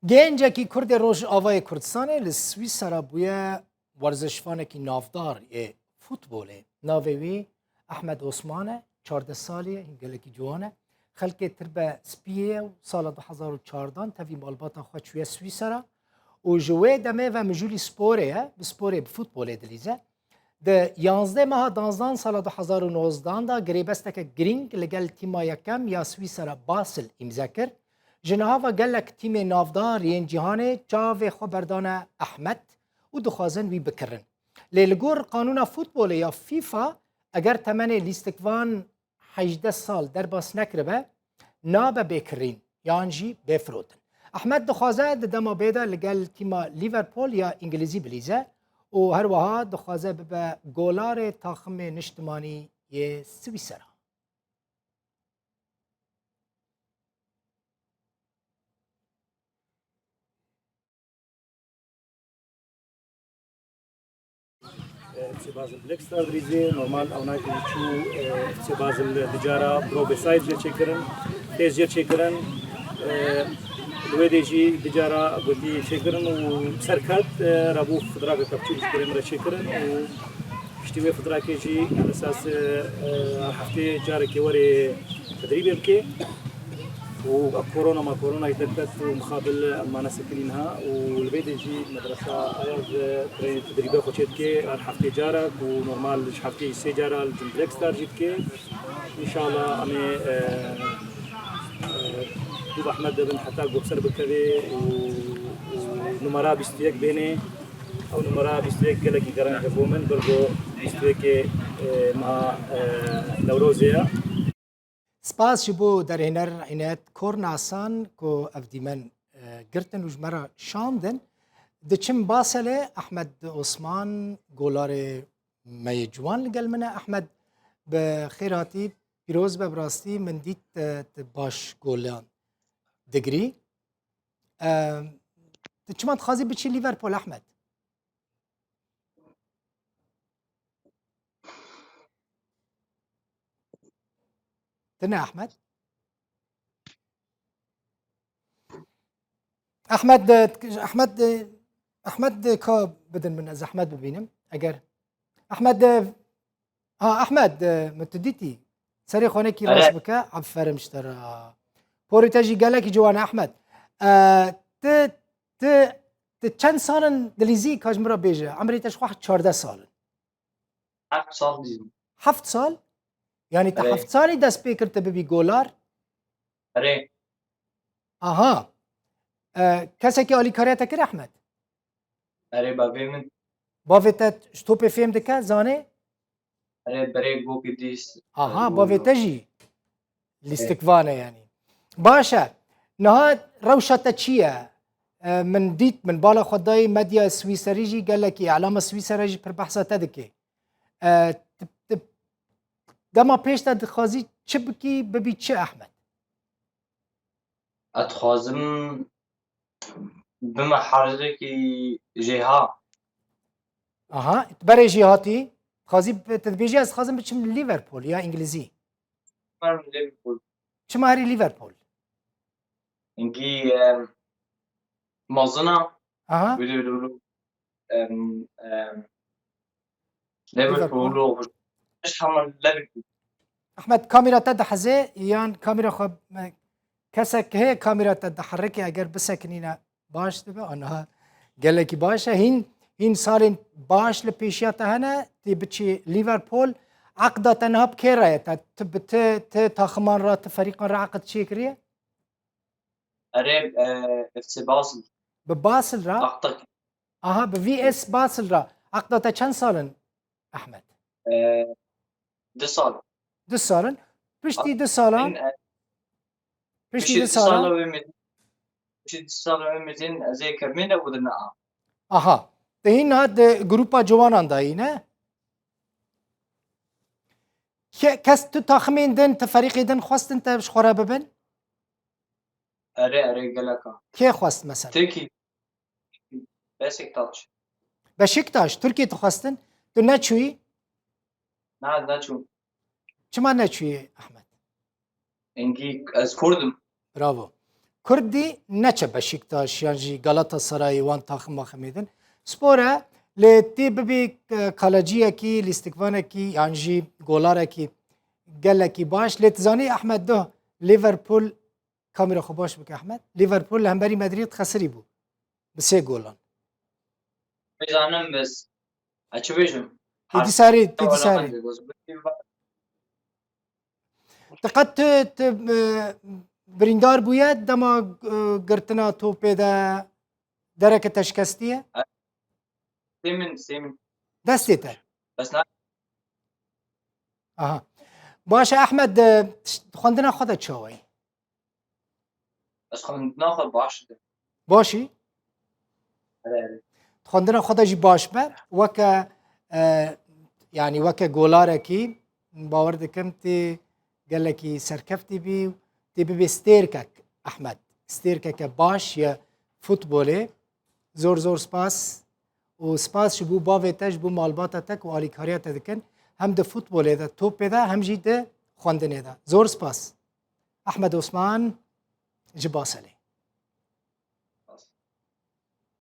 گنجکی کرد روش آوای کردستان لسویسرا بویا ورزشفانکی نافدار فوتبوله ناوی احمد عثمانه 14 سالیه گلکی جوانه خلق تربه سپیه و سال 2014 تفی بالباتا خود شویه سویسرا و جوه دمه و مجولی سپوره بسپوره بفوتبوله دلیزه ده 11 ماه 12 سال 2019 دا گریبستک گرینگ لگل تیما یکم یا سویسرا باسل امضا کرد جنها گلک تیم نافدار ین جهان چاو خبردان احمد و دخوازن وی بکرن لیلگور قانون فوتبول یا فیفا اگر تمن لیستکوان 18 سال در باس نکربه نابه بکرین یانجی بفروتن احمد دخوازه دما بیدا لگل تیما لیورپول یا انگلیزی بلیزه و هر وها دخوازه به گولار تاخم نشتمانی ی سویسرا FC Basel Black Star دريزي نورمال او نايت شو FC Basel دجارة برو بسايد جا تشكرن تيز جا تشكرن الويديجي دجارة قلتي تشكرن وسركات رابو فدراك كابتشي تشكرن مرة تشكرن واشتوي فدراك يجي على اساس هفتي جارك وري تدريب يمكي وكورونا ما كورونا يتكت ومقابل ما نسكنينها والبيت يجي مدرسة أيض تدريبات خوشتكي الحفتي جارك ونورمال حفتي سجارة الجمبلكس ستار جيتكي إن شاء الله أمي دوب أحمد بن حتى بكسر بكذي ونمرة بيستيك بيني أو نمرة بيستيك كلكي كران كفومن برضو بيستيك مع نوروزيا سپاس جبو در هنر عنایت کورناسان کو افدیمن گرتن و جمرا شاندن دچم باسله احمد عثمان گولار میجوان لگل منه احمد بخیراتی پیروز ببراستی من دیت باش گولان دگری دچم تخازی بچی لیورپول احمد تنه احمد احمد کا بدن من از احمد ببینم اگر احمد احمد متدیتی سری خانه کی راست بکه عفر مشترا پوری تجی گله کی جوان احمد ت چند سالن دلیزی کاج مرا بیجه عمری تش 14 سال 7 سال دیدم 7 سال یعنی تا 7 سالی دست پیکر تبی گولار اره آها کسی که آلی کاریت کرد احمد اره بابی من باویت شتوپ فهم دکه زانه اره برای گو که دیست آها باویت جی لیستکوانه یعنی باشه نهاد روشت چیه من دیت من بالا خدای مدیا سویسری جی قال لك علامه سویسری جی پر بحثه تدکه دما پیش تا دخوازی چه بکی ببی چه احمد اتخوازم بما حرزه که جهه آها برای جهاتی خازی تدبیجی از خازم بچم لیورپول یا انگلیزی من لیورپول چه ماری لیورپول اینگی مازنا آها بلو لیورپول و ايش هم لیورپول احمد کامera تدحزه یان کامera خب کسک هي کامera تدحركي اگر بسکنینا باش تبه آنها قال لك باشه هين صار باش لبيشيات هنا تي بتشي ليفربول عقدة تنهب كيرا تب تاخمان رات فريق عقد شيكريه اره اف باسل بباسل را اعتقد اها بفي اس باسل را عقدة چند سالن احمد 2 سال 2 سالن پشتی 2 سالن پشتی 2 سالن پشتی 2 سال و میتین از یک کرمینه بودن اها تهين هاد جروبا جوانان داي نه كاس تخمين دن تفريق دن خواست انت بش خراب ببن اره گلکا كي خواست مثلا تركي بشكتاش بشكتاش تركي تخواستن تو نچوي نه چون چما نچوي احمد انگی از کردم برافو کردی نچه بشیکتاش یعنی جی گالاتا سرای وان تاخم مخمیدن سپوره لتی ببی کالاجیه کی لیستکوانه کی یعنی جی گولاره کی گله کی باش لتزانی احمد ده لیورپول کامera خو باش بک احمد لیورپول هم بری مدرید خسری بو بسه گولان بزنم بس اچه بیشم دیدی ساری دقت بریندار بوید دما گرتنا توپه ده درک تشکستیه سیمن دستی ته بس نه آها باشه احمد خواندنا خودت چاوی بس خود ناخد باشه باشی خواندنا خودت جی باش به وکه يعني وكا جولاركي باور دكم تي قال لك سركفتي بي تبي بستيركك احمد ستيركك باش يا فوتبولي زور زور سباس وسباس شبو بافيتاج بو مالباتتك واليكاريات دكن هم ده فوتبولي ده توب ده هم جي ده خواندنه ده زور سباس احمد عثمان جباسلي